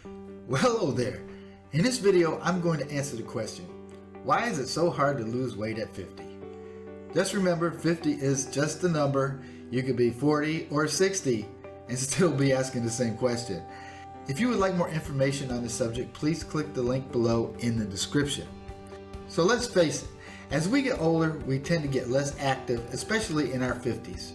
Well, hello there. In this video, I'm going to answer the question, why is it so hard to lose weight at 50? Just remember, 50 is just a number. You could be 40 or 60 and still be asking the same question. If you would like more information on this subject, please click the link below in the description. So let's face it, as we get older, we tend to get less active, especially in our 50s.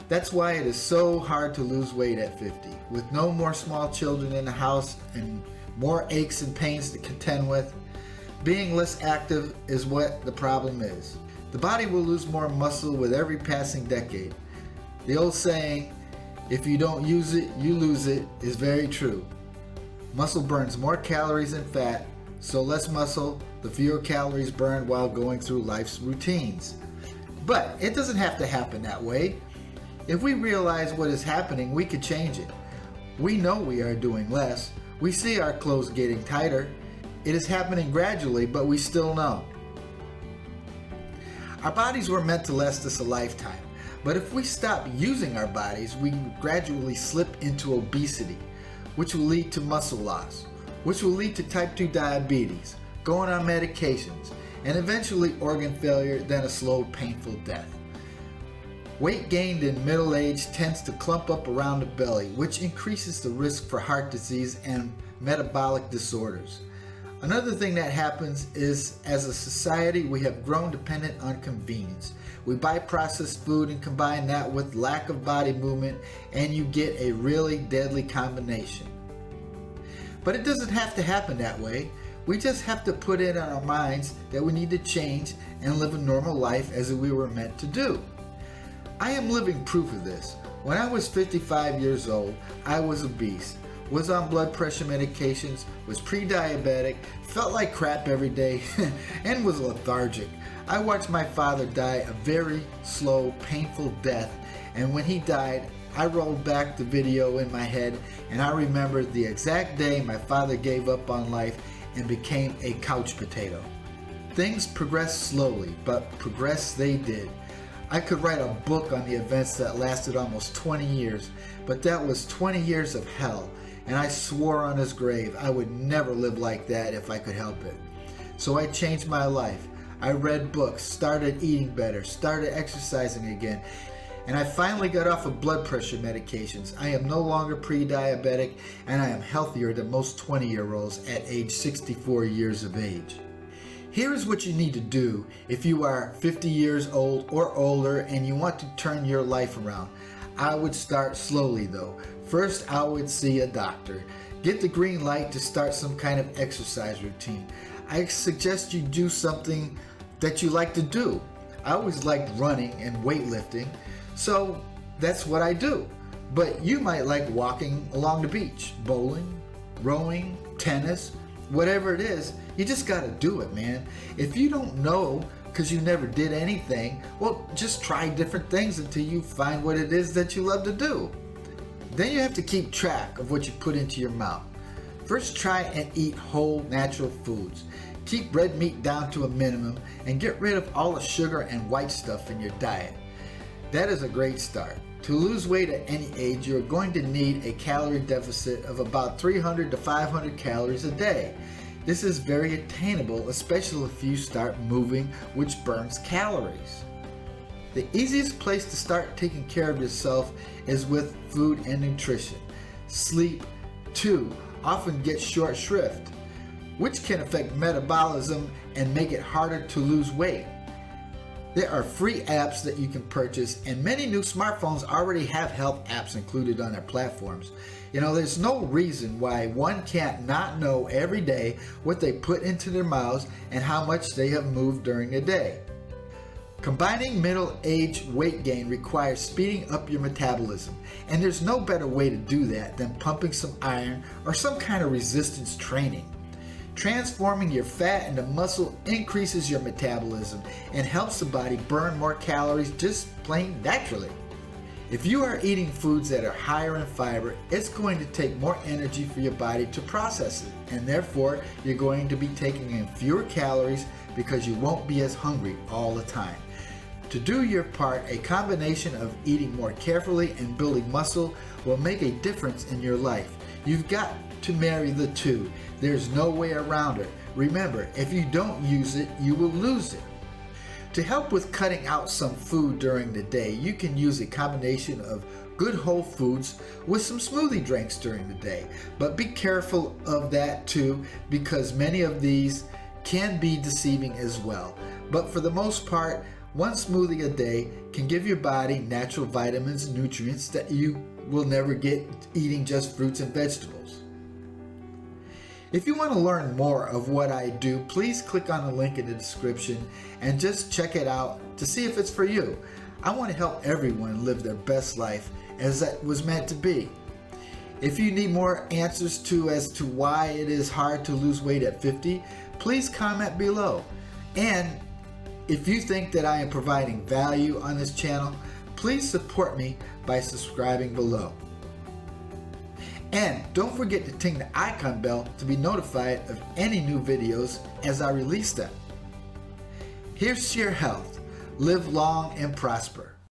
That's why it is so hard to lose weight at 50, with no more small children in the house and more aches and pains to contend with. Being less active is what the problem is. The body will lose more muscle with every passing decade. The old saying, if you don't use it, you lose it, is very true. Muscle burns more calories than fat, so less muscle, the fewer calories burned while going through life's routines. But it doesn't have to happen that way. If we realize what is happening, we could change it. We know we are doing less. We see our clothes getting tighter. It is happening gradually, but we still know. Our bodies were meant to last us a lifetime, but if we stop using our bodies, we gradually slip into obesity, which will lead to muscle loss, which will lead to type 2 diabetes, going on medications, and eventually organ failure, then a slow, painful death. Weight gained in middle age tends to clump up around the belly, which increases the risk for heart disease and metabolic disorders. Another thing that happens is, as a society, we have grown dependent on convenience. We buy processed food and combine that with lack of body movement, and you get a really deadly combination. But it doesn't have to happen that way. We just have to put it in our minds that we need to change and live a normal life as we were meant to do. I am living proof of this. When I was 55 years old, I was obese, was on blood pressure medications, was pre-diabetic, felt like crap every day, and was lethargic. I watched my father die a very slow, painful death, and when he died, I rolled back the video in my head, and I remembered the exact day my father gave up on life and became a couch potato. Things progressed slowly, but progress they did. I could write a book on the events that lasted almost 20 years, but that was 20 years of hell, and I swore on his grave I would never live like that if I could help it. So I changed my life. I read books, started eating better, started exercising again, and I finally got off of blood pressure medications. I am no longer pre-diabetic, and I am healthier than most 20-year-olds at age 64 years of age. Here is what you need to do if you are 50 years old or older and you want to turn your life around. I would start slowly though. First, I would see a doctor. Get the green light to start some kind of exercise routine. I suggest you do something that you like to do. I always liked running and weightlifting, so that's what I do. But you might like walking along the beach, bowling, rowing, tennis, whatever it is. You just gotta do it, man. If you don't know because you never did anything, well, just try different things until you find what it is that you love to do. Then you have to keep track of what you put into your mouth. First, try and eat whole, natural foods. Keep red meat down to a minimum and get rid of all the sugar and white stuff in your diet. That is a great start. To lose weight at any age, you're going to need a calorie deficit of about 300 to 500 calories a day. This is very attainable, especially if you start moving, which burns calories. The easiest place to start taking care of yourself is with food and nutrition. Sleep, too, often gets short shrift, which can affect metabolism and make it harder to lose weight. There are free apps that you can purchase, and many new smartphones already have health apps included on their platforms. You know, there's no reason why one can't not know every day what they put into their mouths and how much they have moved during the day. Combining middle-age weight gain requires speeding up your metabolism, and there's no better way to do that than pumping some iron or some kind of resistance training. Transforming your fat into muscle increases your metabolism and helps the body burn more calories just plain naturally. If you are eating foods that are higher in fiber, it's going to take more energy for your body to process it, and therefore you're going to be taking in fewer calories because you won't be as hungry all the time. To do your part, a combination of eating more carefully and building muscle will make a difference in your life. You've got to marry the two. There's no way around it. Remember, if you don't use it, you will lose it. To help with cutting out some food during the day, you can use a combination of good whole foods with some smoothie drinks during the day. But be careful of that too, because many of these can be deceiving as well. But for the most part, one smoothie a day can give your body natural vitamins and nutrients that you will never get eating just fruits and vegetables. If you want to learn more of what I do, please click on the link in the description and just check it out to see if it's for you. I want to help everyone live their best life as that was meant to be. If you need more answers as to why it is hard to lose weight at 50, please comment below. And if you think that I am providing value on this channel, please support me by subscribing below. And don't forget to ting the icon bell to be notified of any new videos as I release them. Here's to your health. Live long and prosper.